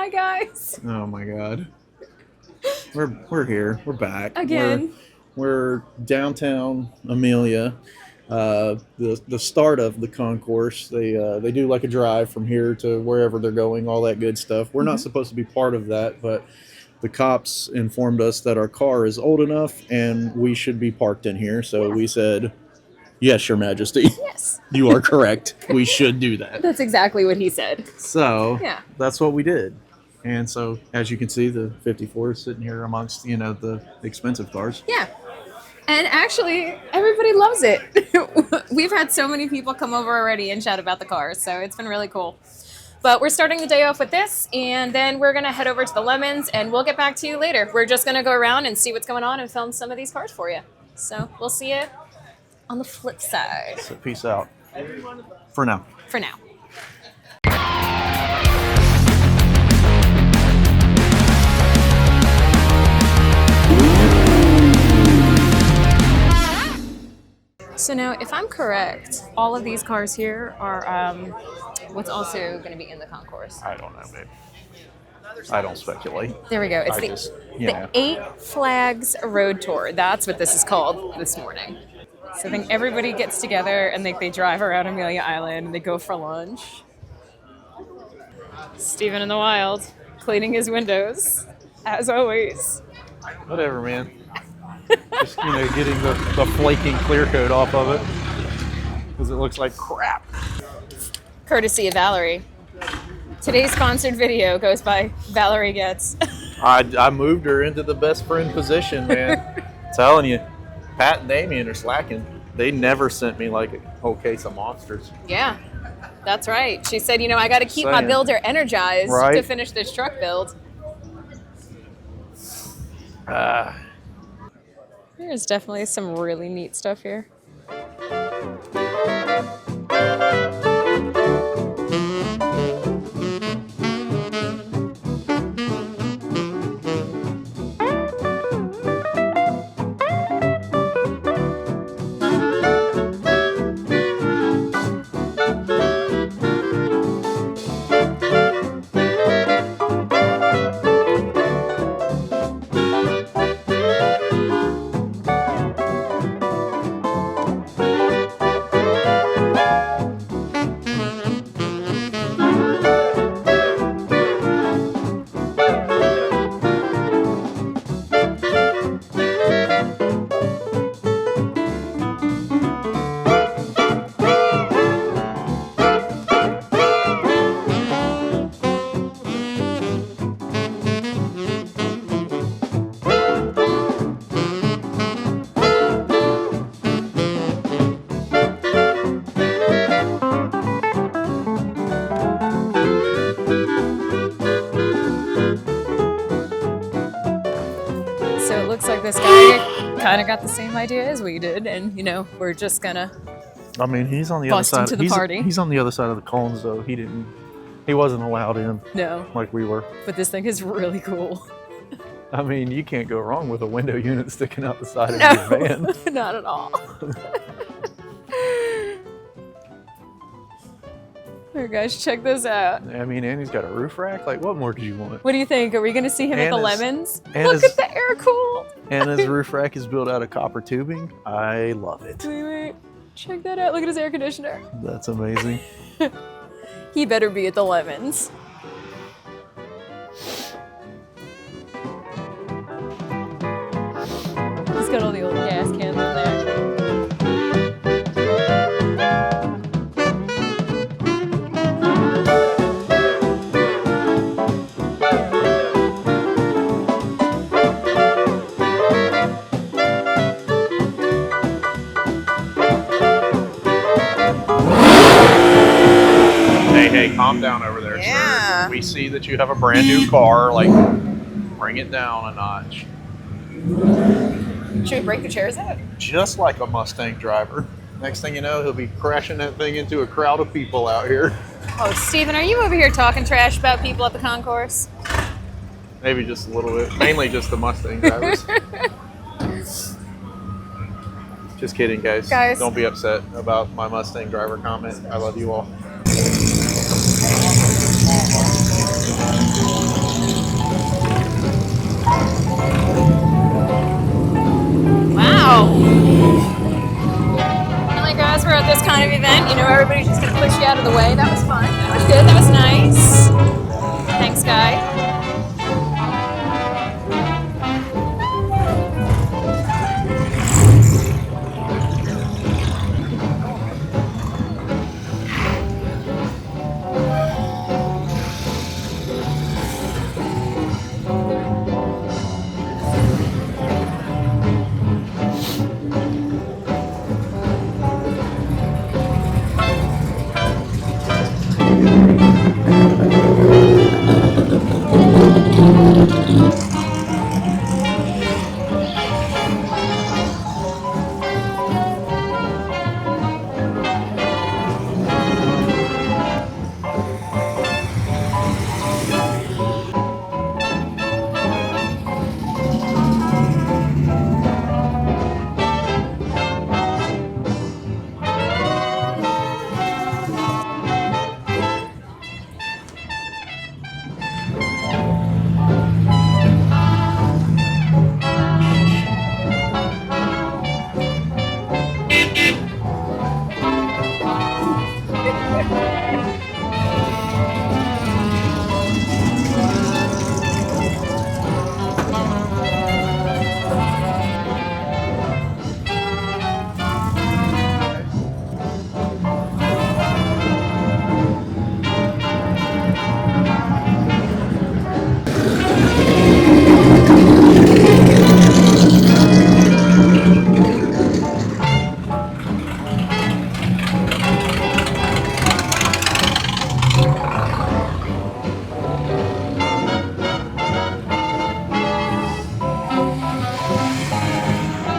Hi, guys. Oh my God. We're here. We're back. Again. We're downtown Amelia. The start of the concourse. They do like a drive from here to wherever they're going, all that good stuff. We're not supposed to be part of that, but the cops informed us that our car is old enough and we should be parked in here. So we said, "Yes, Your Majesty." Yes. You are correct. We should do that. That's exactly what he said. So Yeah. that's what we did. And so, as you can see, the 54 is sitting here amongst, the expensive cars. Yeah. And actually, everybody loves it. We've had so many people come over already and chat about the cars, so it's been really cool. But we're starting the day off with this, and then we're going to head over to the Lemons, and we'll get back to you later. We're just going to go around and see what's going on and film some of these cars for you. So we'll see you on the flip side. So peace out. For now. For now. So now, if I'm correct, all of these cars here are what's also going to be in the concourse. I don't know, babe. I don't speculate. There we go. It's the 8 Flags Road Tour. That's what this is called this morning. So then everybody gets together and they drive around Amelia Island and they go for lunch. Steven in the wild, cleaning his windows, as always. Whatever, man. Just, getting the flaking clear coat off of it because it looks like crap. Courtesy of Valerie. Today's sponsored video goes by Valerie Gets. I moved her into the best friend position, man. Telling you, Pat and Damien are slacking. They never sent me like a whole case of monsters. Yeah, that's right. She said, I got to keep my builder energized to finish this truck build. There's definitely some really neat stuff here. Looks like this guy kind of got the same idea as we did, and we're just gonna. I mean, he's on the other side. Into the party. He's on the other side of the cones, though. He wasn't allowed in. No. Like we were. But this thing is really cool. I mean, you can't go wrong with a window unit sticking out the side of your van. Not at all. Here, guys, check this out. I mean, and he's got a roof rack. Like, what more do you want? What do you think? Are we going to see him at the Lemons? Look at the air cool. And his roof rack is built out of copper tubing. I love it. Wait. Check that out. Look at his air conditioner. That's amazing. He better be at the Lemons. He's got all the old gas cans in there. Hey, calm down over there, Yeah. sir. We see that you have a brand new car. Like, bring it down a notch. Should we break the chairs out? Just like a Mustang driver. Next thing you know, he'll be crashing that thing into a crowd of people out here. Oh, Steven, are you over here talking trash about people at the concourse? Maybe just a little bit. Mainly just the Mustang drivers. Just kidding, guys. Don't be upset about my Mustang driver comment. I love you all. away. That was fun. That was good. That was nice. Thanks, Guy.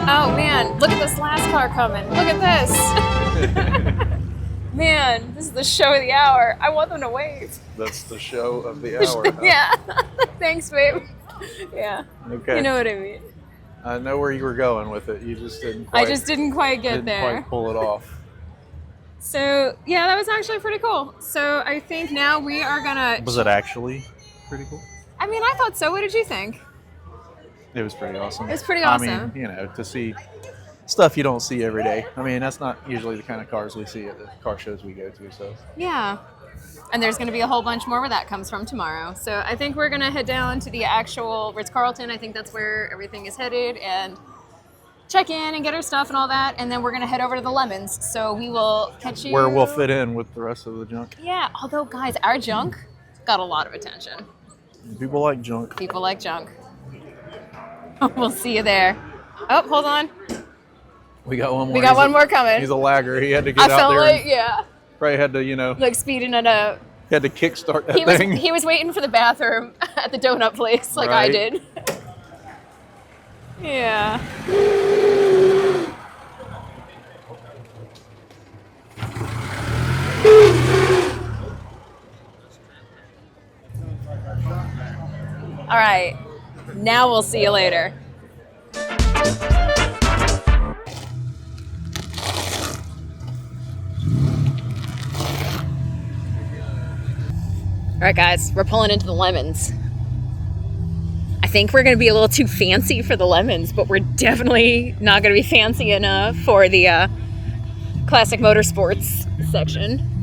Oh man, look at this last car coming. Look at this. Man, this is the show of the hour. I want them to wave. That's the show of the hour. Huh? Yeah. Thanks, babe. Yeah. Okay. You know what I mean. I know where you were going with it. You just didn't. I just didn't quite get there. Quite pull it off. So yeah, that was actually pretty cool. So I think now we are gonna. Was it actually pretty cool? I mean, I thought so. What did you think? It was pretty awesome. It was pretty awesome. I mean, you know, to see stuff you don't see every day. I mean, that's not usually the kind of cars we see at the car shows we go to. So yeah. And there's going to be a whole bunch more where that comes from tomorrow. So I think we're going to head down to the actual Ritz-Carlton. I think that's where everything is headed, and check in and get our stuff and all that. And then we're going to head over to the Lemons. So we will catch you. Where we'll fit in with the rest of the junk. Yeah. Although, guys, our junk got a lot of attention. People like junk. People like junk. We'll see you there. Oh, hold on. We got one more. We got one more coming. He's a lagger. He had to get I out felt there. like, yeah. Probably had to, you know. Like speeding it up. He had to kickstart that thing. He was waiting for the bathroom at the donut place like I did. Yeah. All right. Now we'll see you later. All right, guys, we're pulling into the Lemons. I think we're going to be a little too fancy for the Lemons, but we're definitely not going to be fancy enough for the classic motorsports section.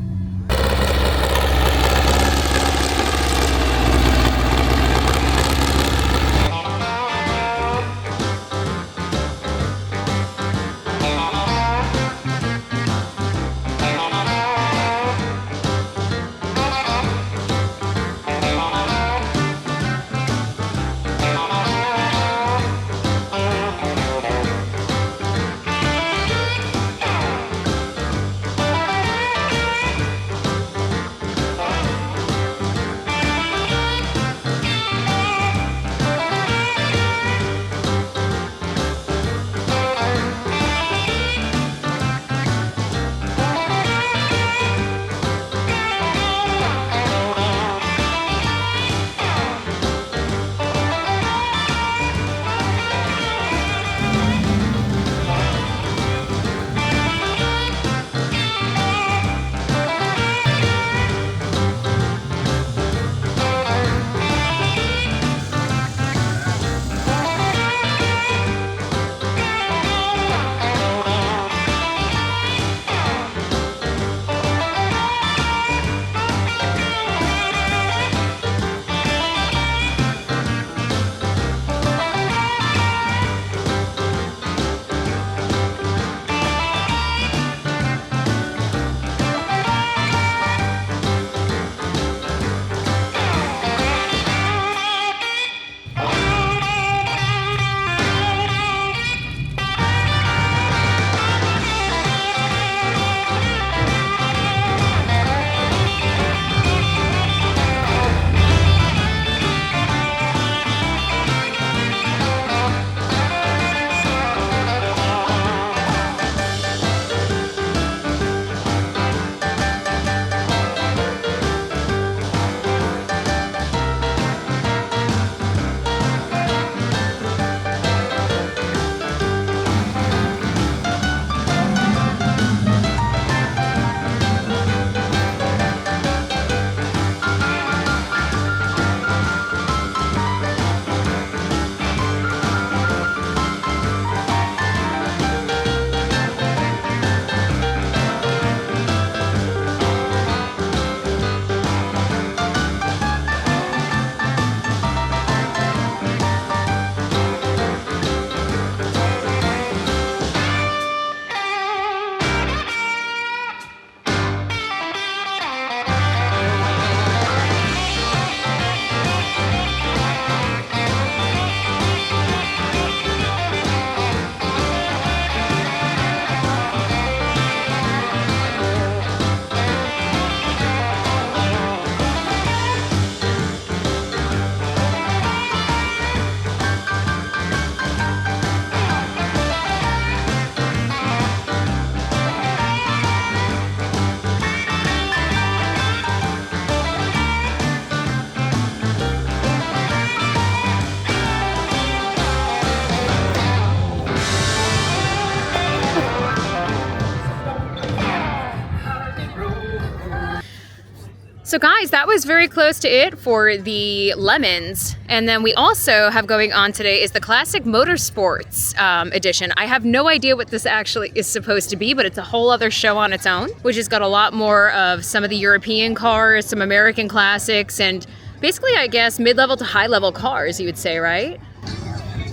So guys, that was very close to it for the lemons. And then we also have going on today is the Classic Motorsports edition. I have no idea what this actually is supposed to be, but it's a whole other show on its own, which has got a lot more of some of the European cars, some American classics, and basically, I guess, mid-level to high-level cars, you would say, right?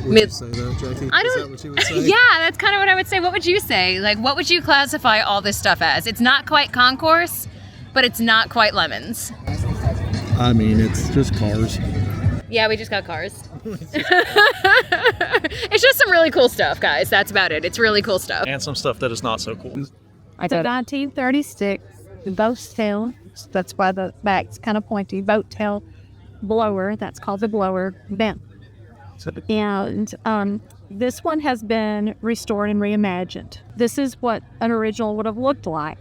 Would you say that, Jackie? I don't. Is that what you would say? Yeah, that's kind of what I would say. What would you say? Like, what would you classify all this stuff as? It's not quite concourse, but it's not quite lemons. I mean, it's just cars. Yeah, we just got cars. It's just some really cool stuff, guys. That's about it. It's really cool stuff. And some stuff that is not so cool. It's a 1936 boat tail. That's why the back's kind of pointy. Boat tail blower. That's called the blower bent. And this one has been restored and reimagined. This is what an original would have looked like,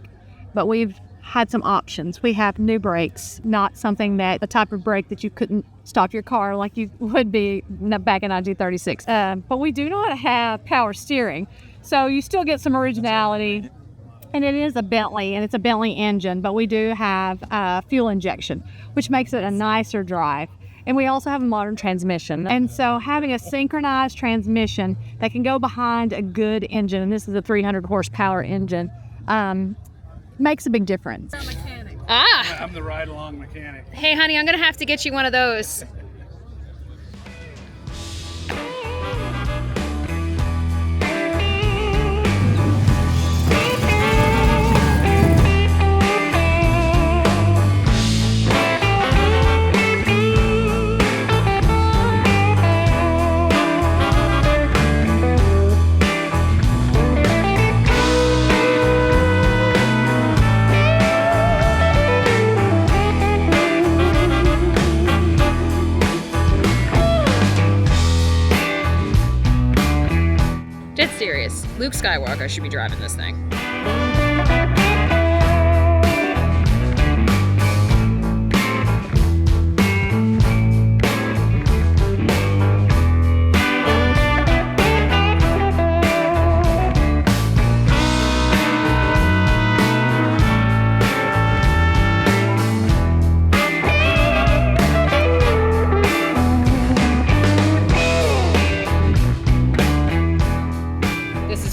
but we've had some options. We have new brakes, not something that the type of brake that you couldn't stop your car like you would be back in 1936. But we do not have power steering, so you still get some originality. And it is a Bentley, and it's a Bentley engine, but we do have fuel injection, which makes it a nicer drive. And we also have a modern transmission. And so having a synchronized transmission that can go behind a good engine, and this is a 300 horsepower engine, makes a big difference. Ah! I'm the ride-along mechanic. Hey, honey, I'm going to have to get you one of those. Dead serious. Luke Skywalker should be driving this thing.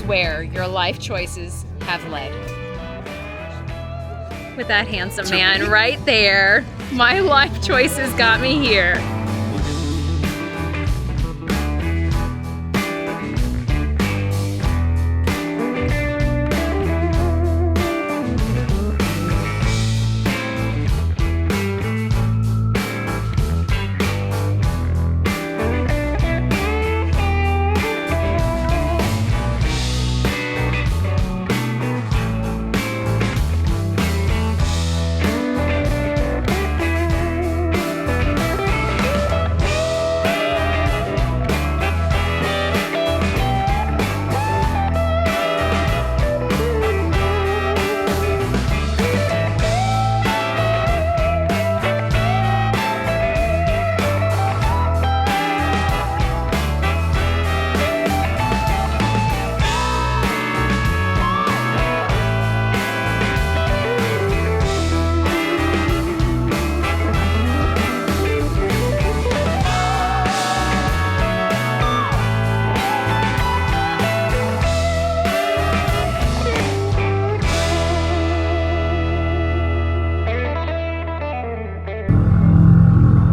Where your life choices have led. With that handsome man right there, my life choices got me here.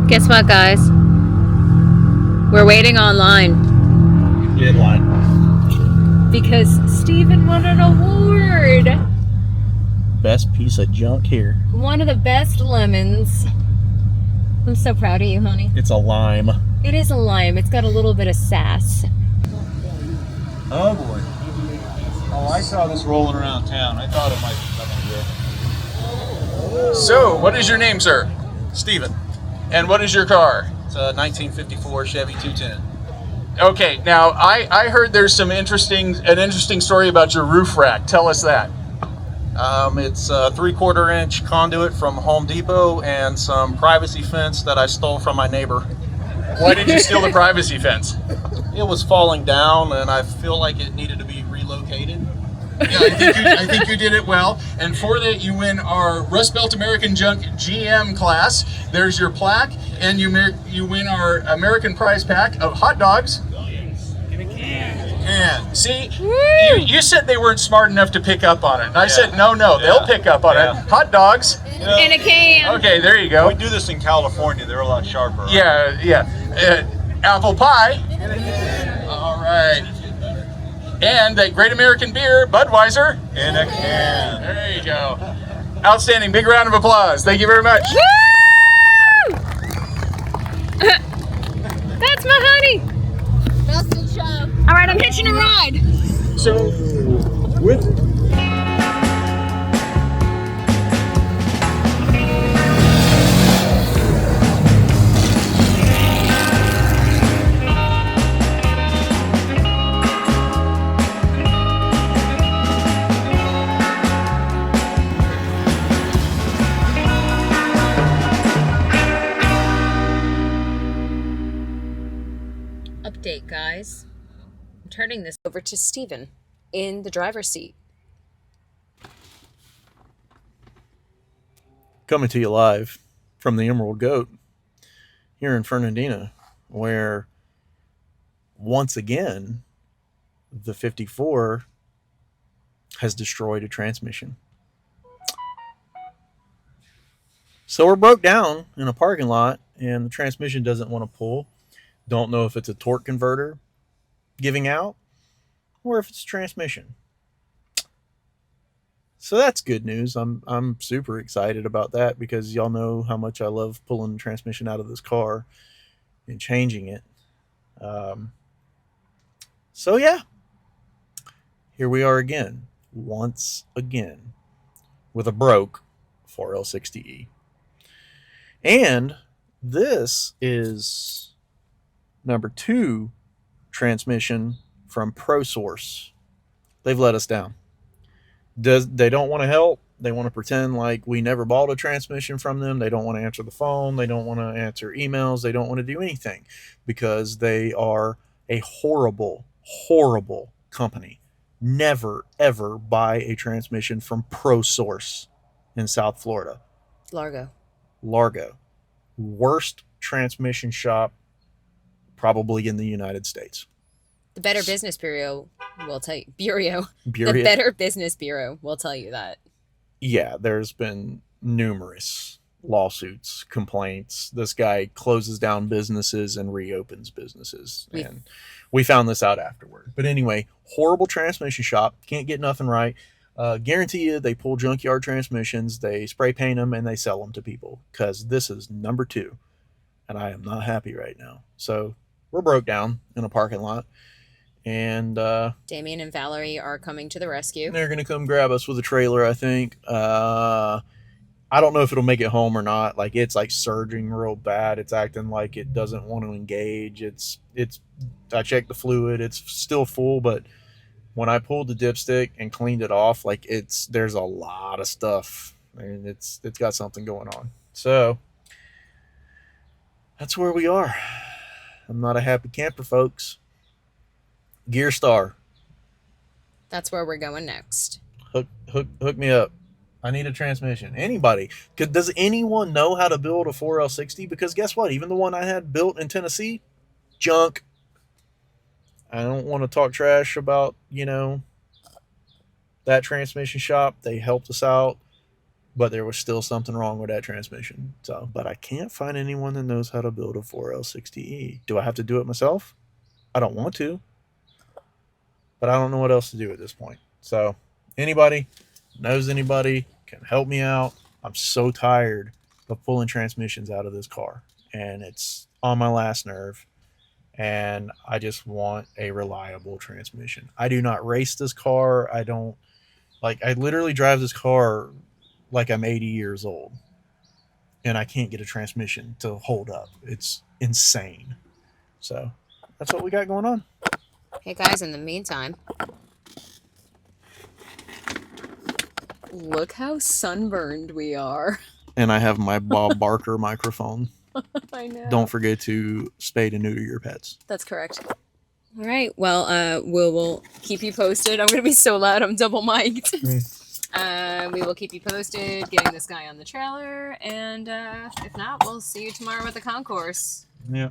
Guess what, guys? We're waiting online. Get in line. Because Steven won an award. Best piece of junk here. One of the best lemons. I'm so proud of you, honey. It's a lime. It is a lime. It's got a little bit of sass. Oh boy. Oh, I saw this rolling around town. I thought it might be coming here. So, what is your name, sir? Steven. And what is your car? It's a 1954 Chevy 210. Okay, now I heard there's an interesting story about your roof rack. Tell us that. It's a 3/4 inch conduit from Home Depot and some privacy fence that I stole from my neighbor. Why did you steal the privacy fence? It was falling down and I feel like it needed to be relocated. Yeah, I think you did it well. And for that, you win our Rust Belt American Junk GM class. There's your plaque, and you win our American prize pack of hot dogs. And see, you said they weren't smart enough to pick up on it. And I said, no, they'll pick up on it. Hot dogs. In a can. Okay, there you go. We do this in California. They're a lot sharper. Yeah. Apple pie. All right. And that great American beer, Budweiser. In a can. There you go. Outstanding. Big round of applause. Thank you very much. Woo! That's my honey. All right, I'm hitching a ride. So, with Update, guys. I'm turning this over to Steven in the driver's seat. Coming to you live from the Emerald Goat here in Fernandina, where once again the 54 has destroyed a transmission. So we're broke down in a parking lot and the transmission doesn't want to pull. Don't know if it's a torque converter giving out or if it's transmission. So that's good news. I'm super excited about that because y'all know how much I love pulling the transmission out of this car and changing it. So yeah, here we are again, once again, with a broke 4L60E. And this is number 2 transmission from ProSource. They've let us down. They don't want to help. They want to pretend like we never bought a transmission from them. They don't want to answer the phone. They don't want to answer emails. They don't want to do anything because they are a horrible, horrible company. Never, ever buy a transmission from ProSource in South Florida. Largo. Worst transmission shop probably in the United States. The Better Business Bureau will tell you. Bureau. The Better Business Bureau will tell you that. Yeah, there's been numerous lawsuits, complaints. This guy closes down businesses and reopens businesses. And we found this out afterward. But anyway, horrible transmission shop. Can't get nothing right. Guarantee you they pull junkyard transmissions, they spray paint them, and they sell them to people because this is number 2. And I am not happy right now. So we're broke down in a parking lot. And Damien and Valerie are coming to the rescue. They're going to come grab us with a trailer, I think. I don't know if it'll make it home or not. Like, it's like surging real bad. It's acting like it doesn't want to engage. I checked the fluid. It's still full, but when I pulled the dipstick and cleaned it off, like there's a lot of stuff. And it's got something going on. So that's where we are. I'm not a happy camper, folks. Gear Star. That's where we're going next. Hook me up. I need a transmission. Anybody. Does anyone know how to build a 4L60? Because guess what? Even the one I had built in Tennessee, junk. I don't want to talk trash about, that transmission shop. They helped us out, but there was still something wrong with that transmission. But I can't find anyone that knows how to build a 4L60E. Do I have to do it myself? I don't want to. But I don't know what else to do at this point. So anybody knows anybody can help me out. I'm so tired of pulling transmissions out of this car. And it's on my last nerve. And I just want a reliable transmission. I do not race this car. I literally drive this car like I'm 80 years old. And I can't get a transmission to hold up. It's insane. So that's what we got going on. Hey guys, in the meantime, look how sunburned we are. And I have my Bob Barker microphone. I know. Don't forget to spay and neuter your pets. That's correct. All right. Well, we'll keep you posted. I'm gonna be so loud. I'm double mic'd. We will keep you posted, getting this guy on the trailer, and if not, we'll see you tomorrow at the concourse. Yeah,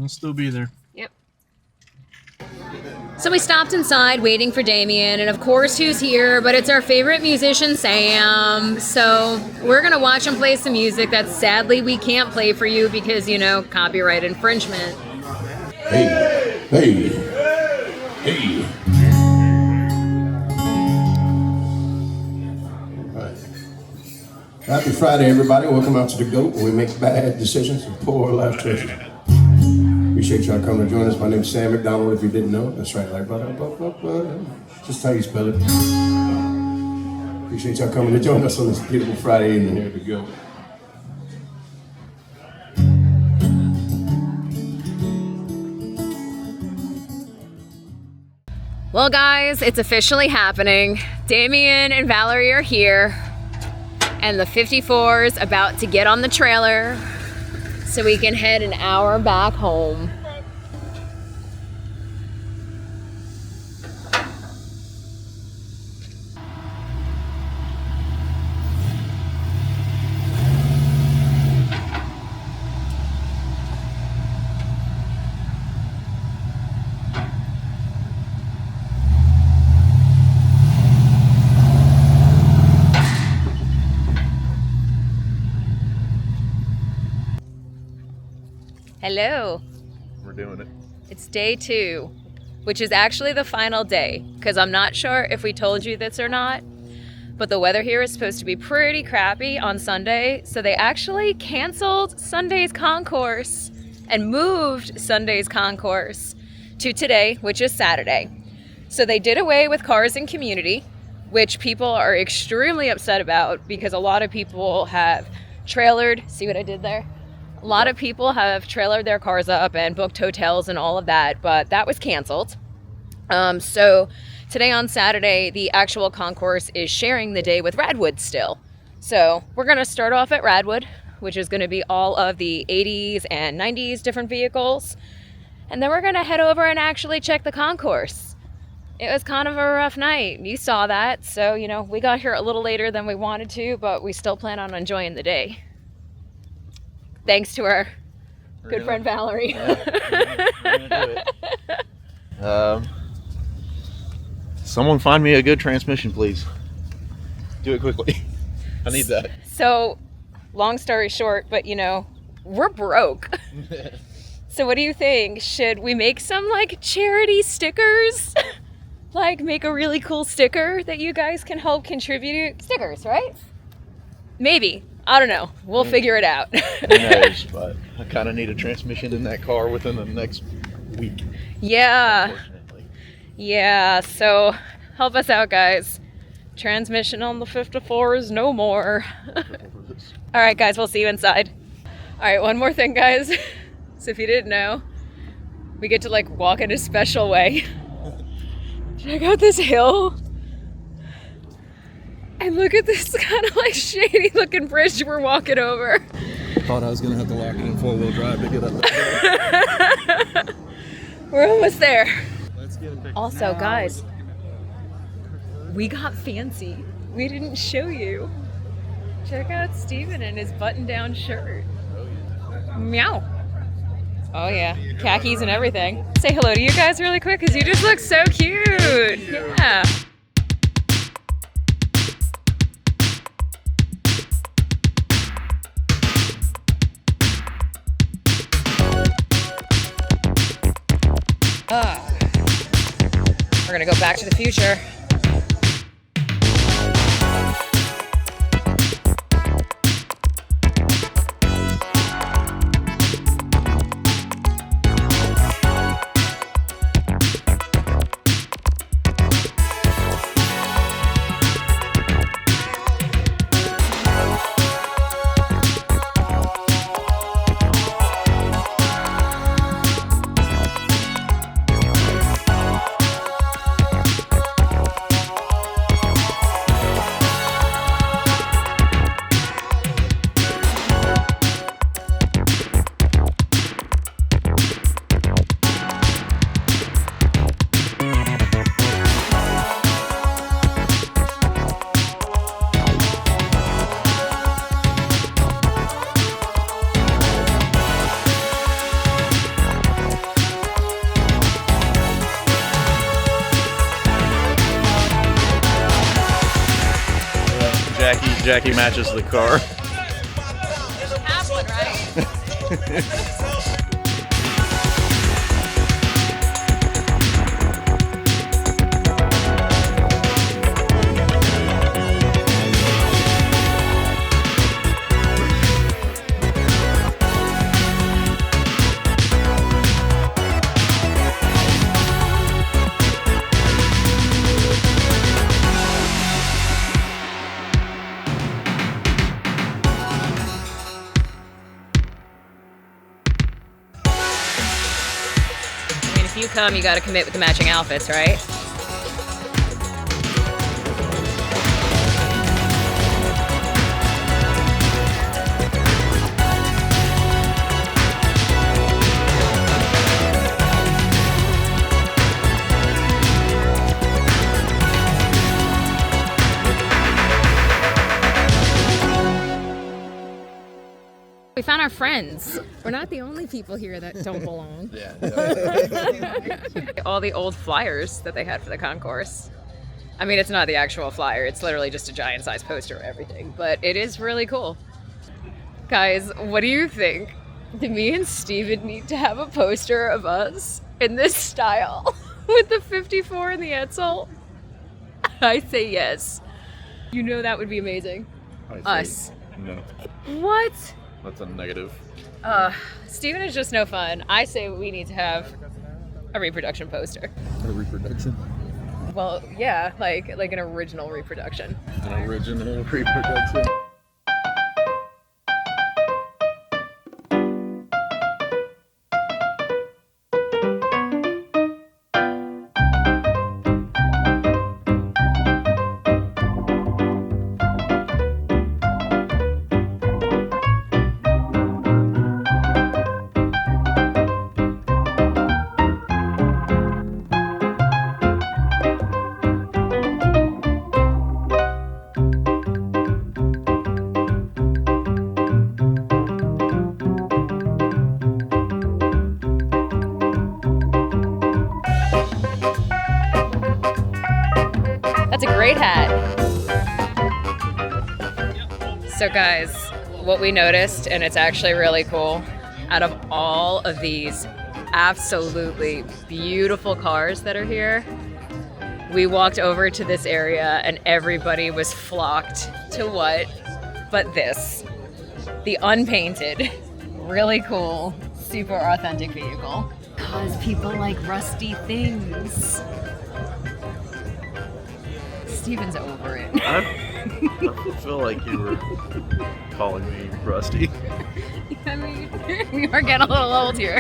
I'll still be there. Yep. So we stopped inside waiting for Damien, and of course who's here, but it's our favorite musician, Sam. So we're gonna watch him play some music that sadly we can't play for you because, you know, copyright infringement. Hey, hey, hey. All right. Happy Friday, everybody. Welcome out to the GOAT, where we make bad decisions and pour life treasure. Appreciate y'all coming to join us. My name is Sam McDonald, if you didn't know. That's right, like, just how you spell it. Appreciate y'all coming to join us on this beautiful Friday evening here at the GOAT. Well, guys, it's officially happening. Damien and Valerie are here, and the 54's about to get on the trailer so we can head an hour back home. Hello. We're doing it. It's day 2, which is actually the final day, because I'm not sure if we told you this or not, but the weather here is supposed to be pretty crappy on Sunday, so they actually canceled Sunday's concourse and moved Sunday's concourse to today, which is Saturday. So they did away with cars in community, which people are extremely upset about because a lot of people have trailered, see what I did there? A lot of people have trailered their cars up and booked hotels and all of that, but that was canceled. So today on Saturday, the actual concourse is sharing the day with Radwood still. So we're going to start off at Radwood, which is going to be all of the 80s and 90s different vehicles. And then we're going to head over and actually check the concourse. It was kind of a rough night. You saw that. So, you know, we got here a little later than we wanted to, but we still plan on enjoying the day. Thanks to our good friend Valerie. We're gonna do it. Someone find me a good transmission, please. Do it quickly. I need that. So, long story short, but you know, we're broke. So what do you think? Should we make some like charity stickers? Like make a really cool sticker that you guys can help contribute? Stickers, right? Maybe. I don't know. We'll figure it out. Who knows, but I kind of need a transmission in that car within the next week. Yeah. Unfortunately. Yeah, so help us out, guys. Transmission on the 54 is no more. All right, guys, we'll see you inside. All right, one more thing, guys. So if you didn't know, we get to like walk in a special way. Check out this hill. And look at this kind of like shady looking bridge we're walking over. Thought I was gonna have to lock it in 4-wheel drive to get up there. We're almost there. Let's get a picture. Also, guys, we got fancy. We didn't show you. Check out Steven in his button-down shirt. Meow. Oh yeah, khakis and everything. Say hello to you guys really quick because you just look so cute. Yeah. We're gonna go back to the future. Jackie matches the car. Half one, right? If you come, you got to commit with the matching outfits, right? We found our friends. We're not the only people here that don't belong. All the old flyers that they had for the concourse. I mean, it's not the actual flyer. It's literally just a giant size poster of everything, but it is really cool. Guys, what do you think? Do me and Steven need to have a poster of us in this style with the 54 and the Edsel? I say yes. You know that would be amazing. Us. No, What? that's a negative. Steven is just no fun. I say we need to have a reproduction poster. A reproduction. Well, yeah, like an original reproduction. An original reproduction. That's a great hat. So guys, what we noticed, and it's actually really cool, out of all of these absolutely beautiful cars that are here, we walked over to this area and everybody was flocked to what but this. The unpainted, really cool, super authentic vehicle. Because people like rusty things. Steven's over it. I feel like you were calling me rusty. I mean, we are getting a little old here.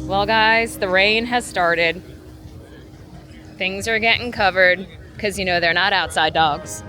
Well, guys, the rain has started. Things are getting covered because, you know, they're not outside dogs.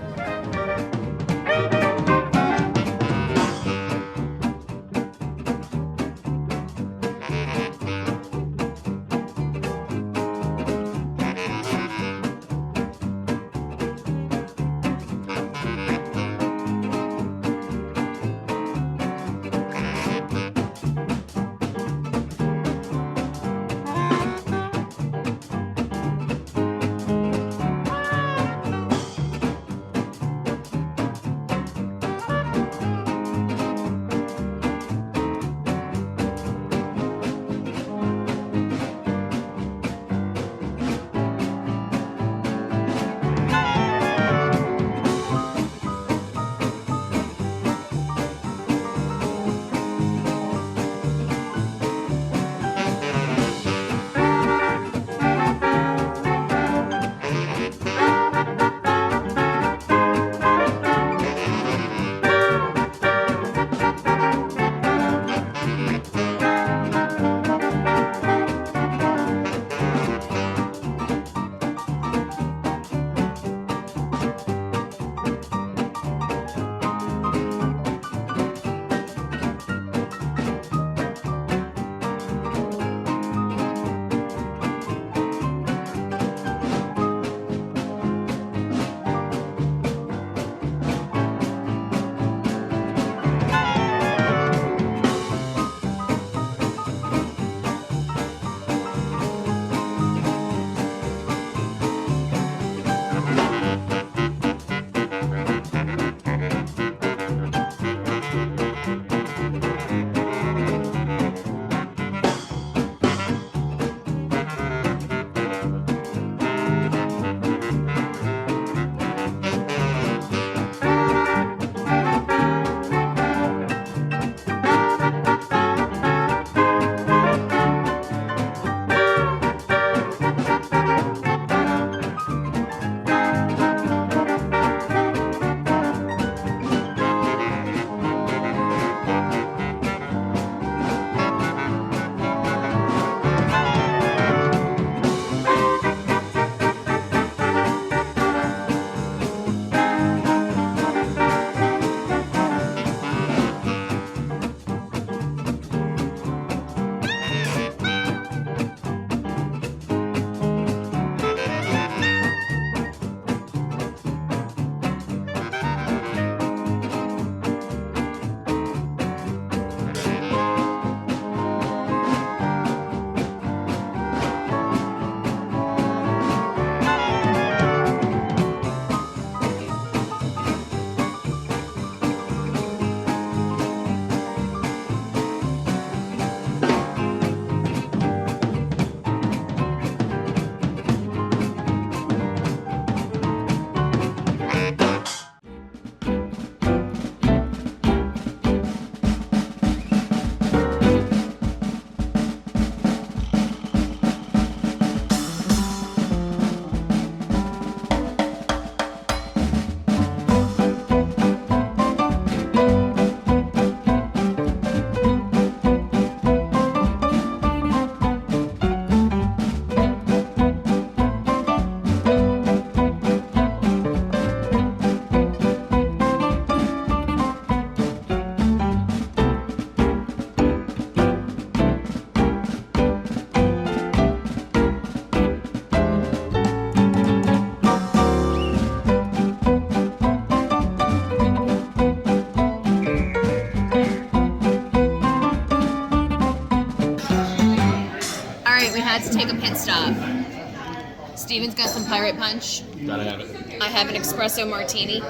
second stop. Steven's got some pirate punch. Gotta have it. I have an espresso martini.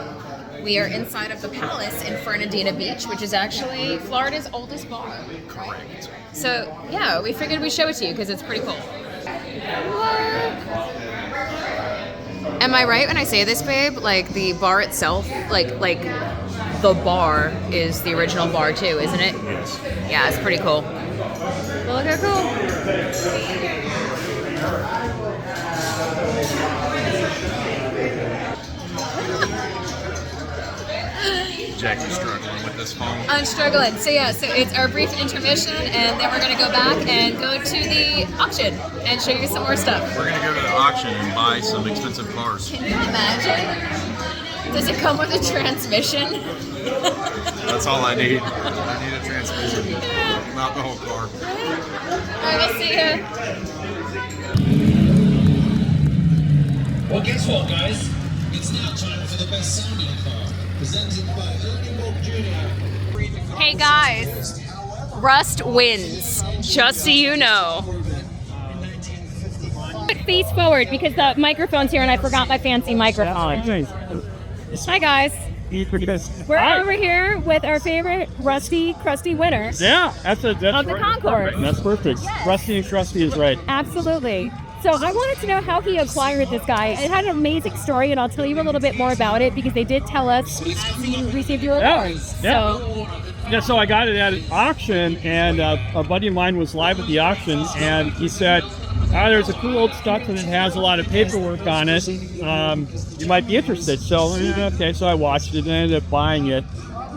We are inside of the Palace in Fernandina Beach, which is actually Florida's oldest bar. Correct. So, yeah, we figured we'd show it to you because it's pretty cool. Am I right when I say this, babe? Like, the bar itself, like the bar is the original bar too, isn't it? Yes. Yeah, it's pretty cool. Look how cool. Jackie's struggling with this phone. I'm struggling. So yeah, so it's our brief intermission, and then we're gonna go back and go to the auction and show you some more stuff. We're gonna go to the auction and buy some expensive cars. Can you imagine? Does it come with a transmission? That's all I need. I need a transmission, not the whole car. Alright, we'll see ya. Well, guess what, guys? It's now time for the best sounding car, presented by Ernie Bob Jr. Hey guys, Rust wins, just so you know. Face forward because the microphone's here and I forgot my fancy microphone. Hi guys. We're over here with our favorite Rusty Crusty winner. Yeah, that's of the concourse. That's perfect. Rusty and Crusty is right. Absolutely. So I wanted to know how he acquired this guy. It had an amazing story, and I'll tell you a little bit more about it because they did tell us you received your awards. Yeah. So Yeah, so I got it at an auction, and a buddy of mine was live at the auction, and he said, there's a cool old stuff and it has a lot of paperwork on it. You might be interested. So, okay, so I watched it and I ended up buying it.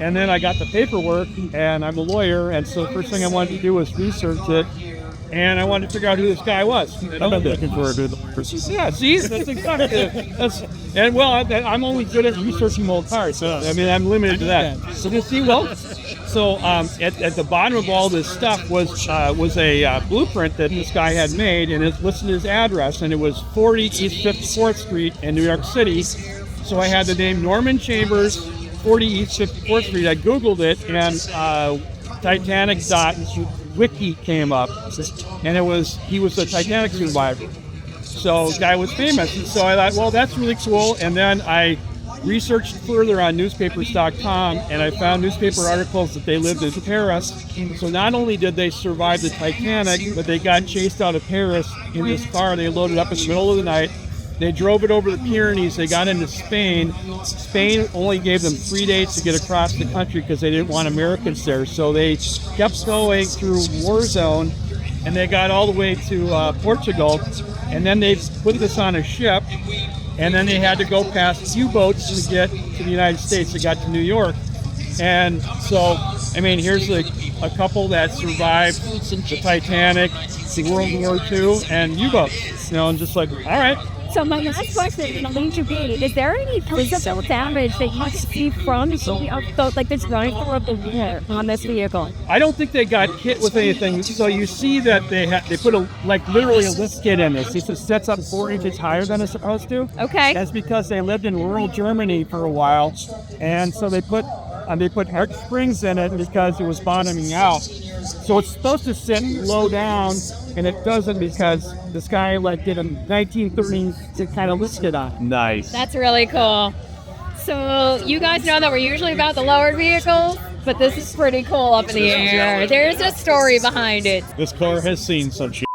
And then I got the paperwork, and I'm a lawyer, and so the first thing I wanted to do was research it. And I wanted to figure out who this guy was. I've been looking for a good person. Yeah, see, that's exactly. And well, I'm only good at researching old cars. So I mean, I'm limited to that. So you see, well, so at the bottom of all this stuff was a blueprint that this guy had made, and it listed his address, and it was 40 East 54th Street in New York City. So I had the name Norman Chambers, 40 East 54th Street. I Googled it, and Titanic.wiki came up, and he was a Titanic survivor. So the guy was famous, and so I thought, well, that's really cool. And then I researched further on newspapers.com, and I found newspaper articles that they lived in Paris. So not only did they survive the Titanic, but they got chased out of Paris in this car. They loaded up in the middle of the night. They drove it over the Pyrenees. They got into Spain. Spain only gave them 3 days to get across the country because they didn't want Americans there. So they kept going through war zone, and they got all the way to Portugal. And then they put this on a ship, and then they had to go past U-boats to get to the United States. They got to New York. And so, I mean, here's a couple that survived the Titanic, World War II, and U-boats. You know, and just like, all right. So my last question is going to be, is there any physical damage that you can see from like this running through of the wheel on this vehicle? I don't think they got hit with anything. So you see that they put literally a lift kit in this. It sets up 4 inches higher than it's supposed to. Okay. That's because they lived in rural Germany for a while, and so they put heart springs in it because it was bottoming out. So it's supposed to sit low down, and it doesn't because this guy did a 1930s to kind of lift it on. Nice. that's really cool. So you guys know that we're usually about the lowered vehicles, but this is pretty cool up in the air. There's a story behind it. This car has seen some shit.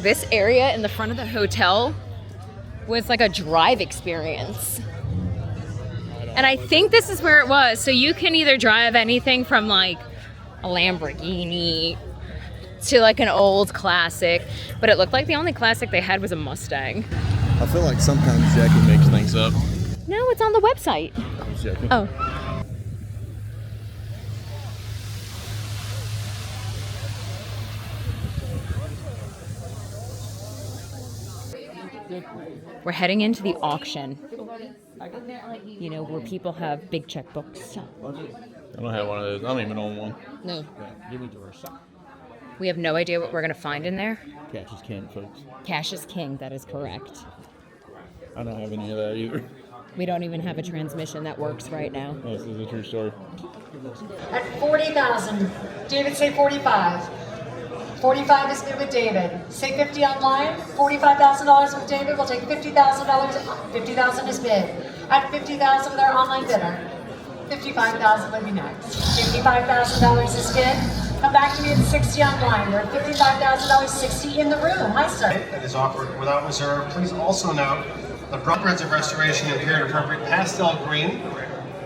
this area in the front of the hotel was like a drive experience. And I think this is where it was. So you can either drive anything from like a Lamborghini to like an old classic, but it looked like the only classic they had was a Mustang. I feel like sometimes Jackie makes things up. No, it's on the website. Jackie. Oh. We're heading into the auction. You know, where people have big checkbooks. I don't have one of those. I don't even own one. No. Yeah, give me the rest. We have no idea what we're going to find in there. Cash is king, folks. Cash is king, that is correct. I don't have any of that either. We don't even have a transmission that works right now. This is a true story. At 40,000, David say 45. 45 is good with David. Say 50 online. $45,000 with David. We'll take $50,000. 50,000 is bid. At 50,000 with our online bidder. 55,000 would be next. $55,000 is bid. Come back to me at 60 online. We're at $55,000, 60 in the room. Hi, sir. That is offered without reserve. Please also note the progress of restoration in period appropriate pastel green.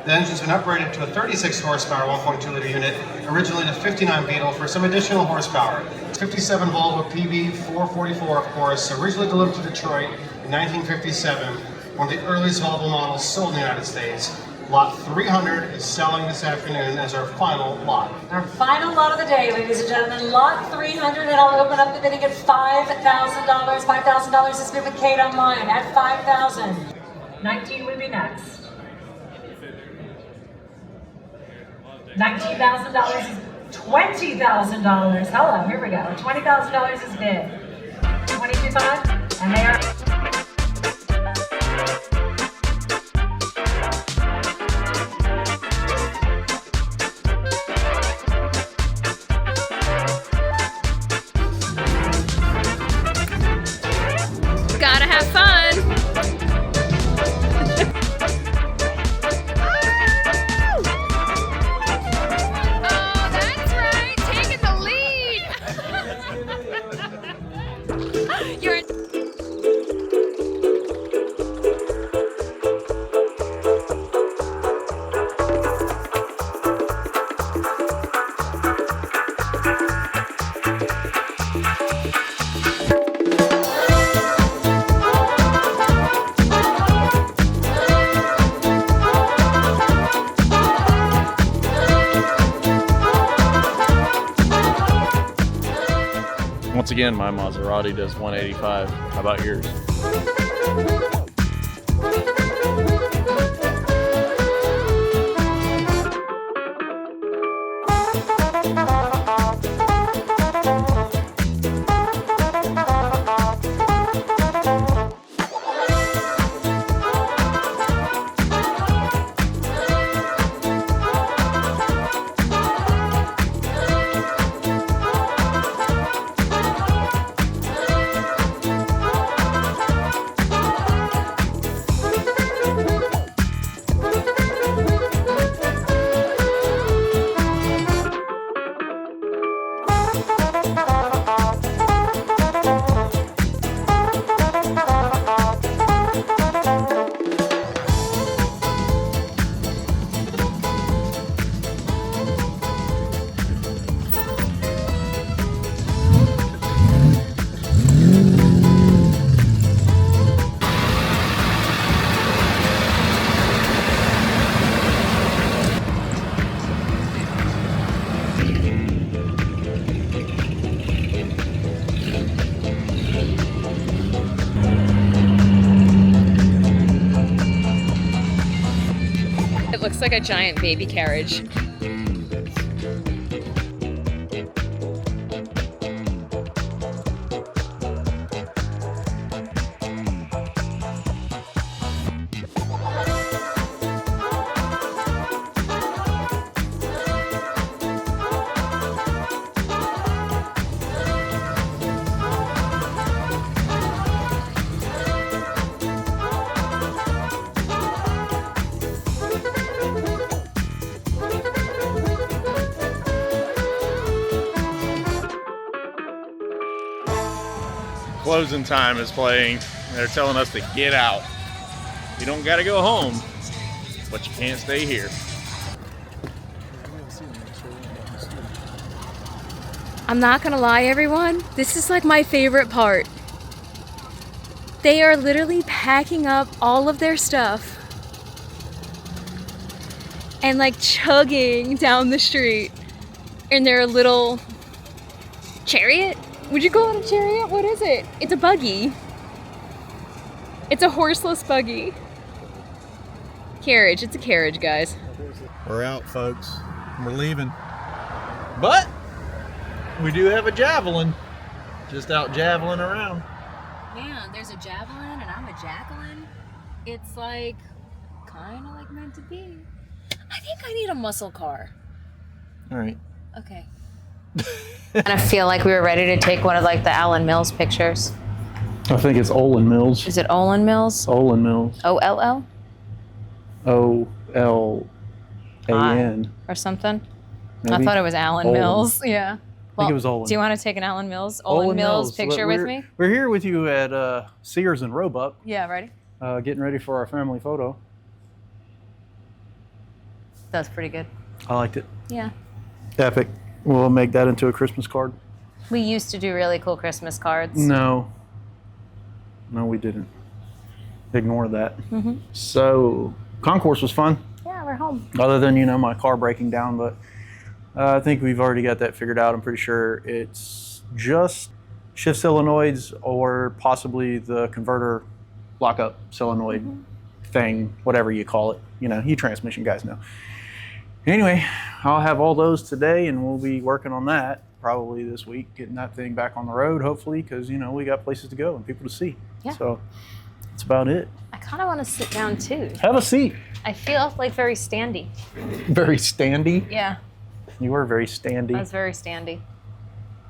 The engine's been upgraded to a 36 horsepower 1.2 liter unit, originally a 59 Beetle for some additional horsepower. 57 Volvo PB 444, of course, originally delivered to Detroit in 1957, one of the earliest Volvo models sold in the United States. Lot 300 is selling this afternoon as our final lot. Our final lot of the day, ladies and gentlemen, lot 300, and I'll open up the bidding at $5,000. $5,000 is bid with Kate online at $5,000. 19 would be next. $19,000 is $20,000. Hello, here we go. $20,000 is bid. 25, and they are. Gotta have fun. Oh, that's right, taking the lead. You're Once again, my Maserati does 185. How about yours? It looks like a giant baby carriage. Closing time is playing. They're telling us to get out. You don't got to go home, but you can't stay here. I'm not gonna lie, everyone. This is like my favorite part. They are literally packing up all of their stuff and like chugging down the street in their little chariot. Would you call it a chariot? What is it? It's a buggy. It's a horseless buggy. Carriage. It's a carriage, guys. We're out, folks. We're leaving. But we do have a javelin. Just out javelin around. Man, there's a javelin and I'm a Jacqueline. It's like kind of like meant to be. I think I need a muscle car. All right. Okay. And I feel like we were ready to take one of like the Allen Mills pictures. I think it's Olin Mills. Is it Olin Mills? Olin Mills. O-L-L? O-L-A-N. Or something? Maybe. I thought it was Allen Olin. Mills. Yeah. I think it was Olin. Do you want to take an Allen Mills? Olin Mills picture with me? We're here with you at Sears and Roebuck. Yeah, ready? Getting ready for our family photo. That's pretty good. I liked it. Yeah. Epic. We'll make that into a Christmas card. We used to do really cool Christmas cards. No. No, we didn't. Ignore that. Mm-hmm. So, concourse was fun. Yeah, we're home. Other than, my car breaking down, but I think we've already got that figured out. I'm pretty sure it's just shift solenoids or possibly the converter lockup solenoid thing, whatever you call it. You transmission guys know. Anyway, I'll have all those today, and we'll be working on that probably this week, getting that thing back on the road, hopefully, because, we got places to go and people to see. Yeah. So that's about it. I kind of want to sit down too. Have a seat. I feel like very standy. Very standy? Yeah. You were very standy. I was very standy.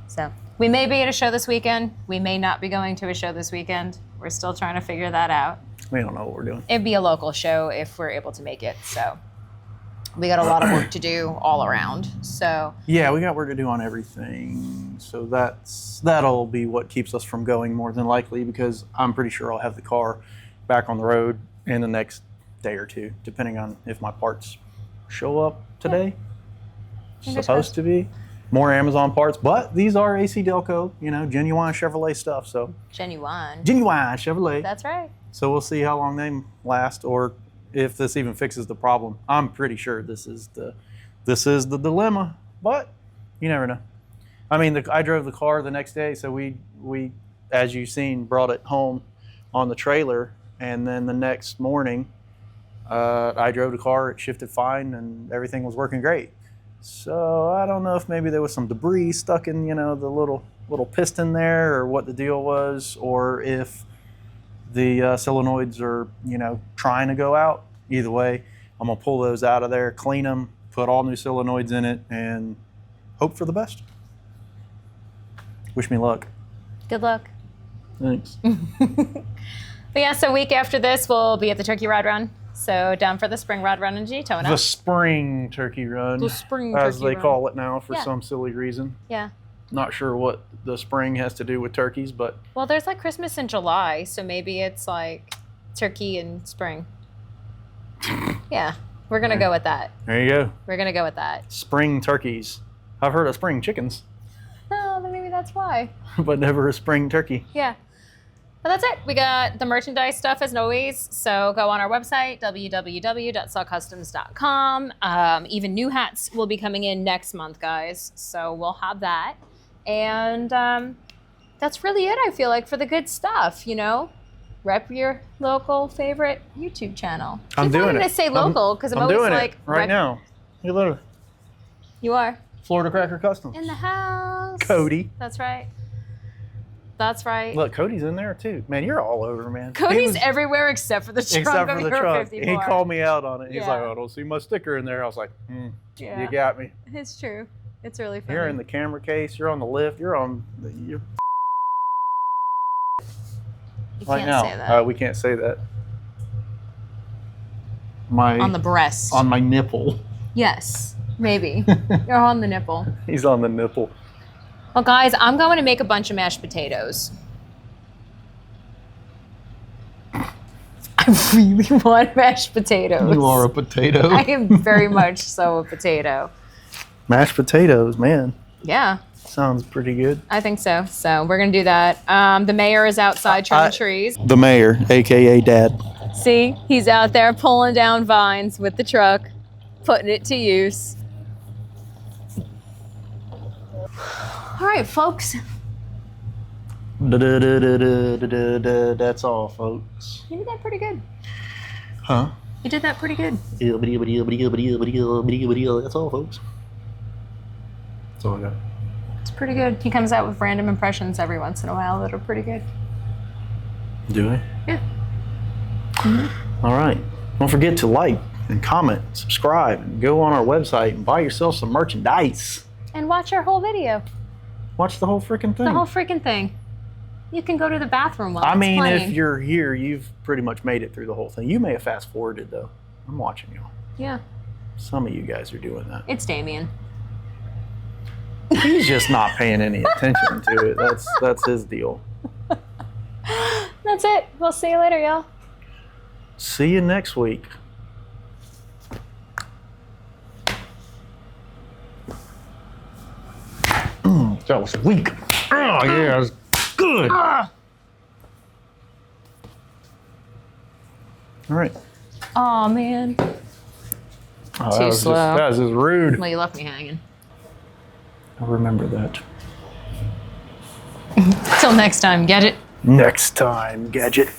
So we may be at a show this weekend. We may not be going to a show this weekend. We're still trying to figure that out. We don't know what we're doing. It'd be a local show if we're able to make it. So we got a lot of work to do all around. So yeah, we got work to do on everything. So that'll be what keeps us from going more than likely, because I'm pretty sure I'll have the car back on the road in the next day or two, depending on if my parts show up today. Fingers Supposed crossed. to be. More Amazon parts, but these are AC Delco, genuine Chevrolet stuff. So Genuine Chevrolet. That's right. So we'll see how long they last, or if this even fixes the problem. I'm pretty sure this is the dilemma, but you never know. I mean, I drove the car the next day, so we as you've seen, brought it home on the trailer, and then the next morning, I drove the car. It shifted fine, and everything was working great. So I don't know if maybe there was some debris stuck in, the little piston there, or what the deal was, or if the solenoids are, trying to go out. Either way, I'm gonna pull those out of there, clean them, put all new solenoids in it, and hope for the best. Wish me luck. Good luck. Thanks. But yeah, so week after this, we'll be at the Turkey Rod Run. So down for the spring Rod Run in Daytona. The spring turkey run, The spring as turkey they run. call it now, for Yeah. some silly reason. Yeah. Not sure what the spring has to do with turkeys, but Well, there's like Christmas in July, so maybe it's like turkey in spring. Yeah, we're gonna go with that. there you go. We're gonna go with that. Spring turkeys. I've heard of spring chickens, Oh, then maybe that's why. but never a spring turkey. Yeah. But that's it. We got the merchandise stuff as always. So go on our website, www.sawcustoms.com. Even new hats will be coming in next month, guys. So we'll have that. And that's really it, I feel like, for the good stuff, Rep your local favorite YouTube channel. I'm doing wanted it. to say local because I'm always doing like, it right now. You little You are. Florida Cracker Customs. In the house. Cody. That's right. That's right. Look, Cody's in there too. Man, you're all over, man. He Cody's was- everywhere except for the trunk except of for the your truck. 54. He called me out on it. He's Yeah. like, "Oh, I don't see my sticker in there." I was like, Yeah. "You got me. It's true. It's really funny. You're in the camera case. You're on the lift. You're on. You're You right can't now. say that. We can't say that. On the breast. On my nipple. Yes, maybe. You're on the nipple. He's on the nipple. Well, guys, I'm going to make a bunch of mashed potatoes. really want mashed potatoes. You are a potato. I am very much so a potato. Mashed potatoes, man. Yeah, Sounds pretty good. I think so. So we're gonna do that. The mayor is outside trimming trees. The mayor, aka Dad. See, he's out there pulling down vines with the truck, putting it to use. All right, folks. That's all, folks. You did that pretty good. Huh? You did that pretty good. That's all, folks. That's all I got. It's pretty good. He comes out with random impressions every once in a while that are pretty good. Do I? Yeah. All right. Don't forget to like and comment, subscribe, and go on our website and buy yourself some merchandise. And watch our whole video. Watch the whole freaking thing. The whole freaking thing. You can go to the bathroom while I it's mean, playing. if you're here, you've pretty much made it through the whole thing. You may have fast forwarded though. I'm watching you. Yeah, Some of you guys are doing that. it's Damien. He's just not paying any attention to it. That's his deal. That's it. We'll see you later, y'all. See you next week. That was weak. Oh yeah, it was good. All right. Oh man. Oh, Too slow. That was just rude. Well, you left me hanging. I'll remember that. Till next time, Gadget. Next time, Gadget.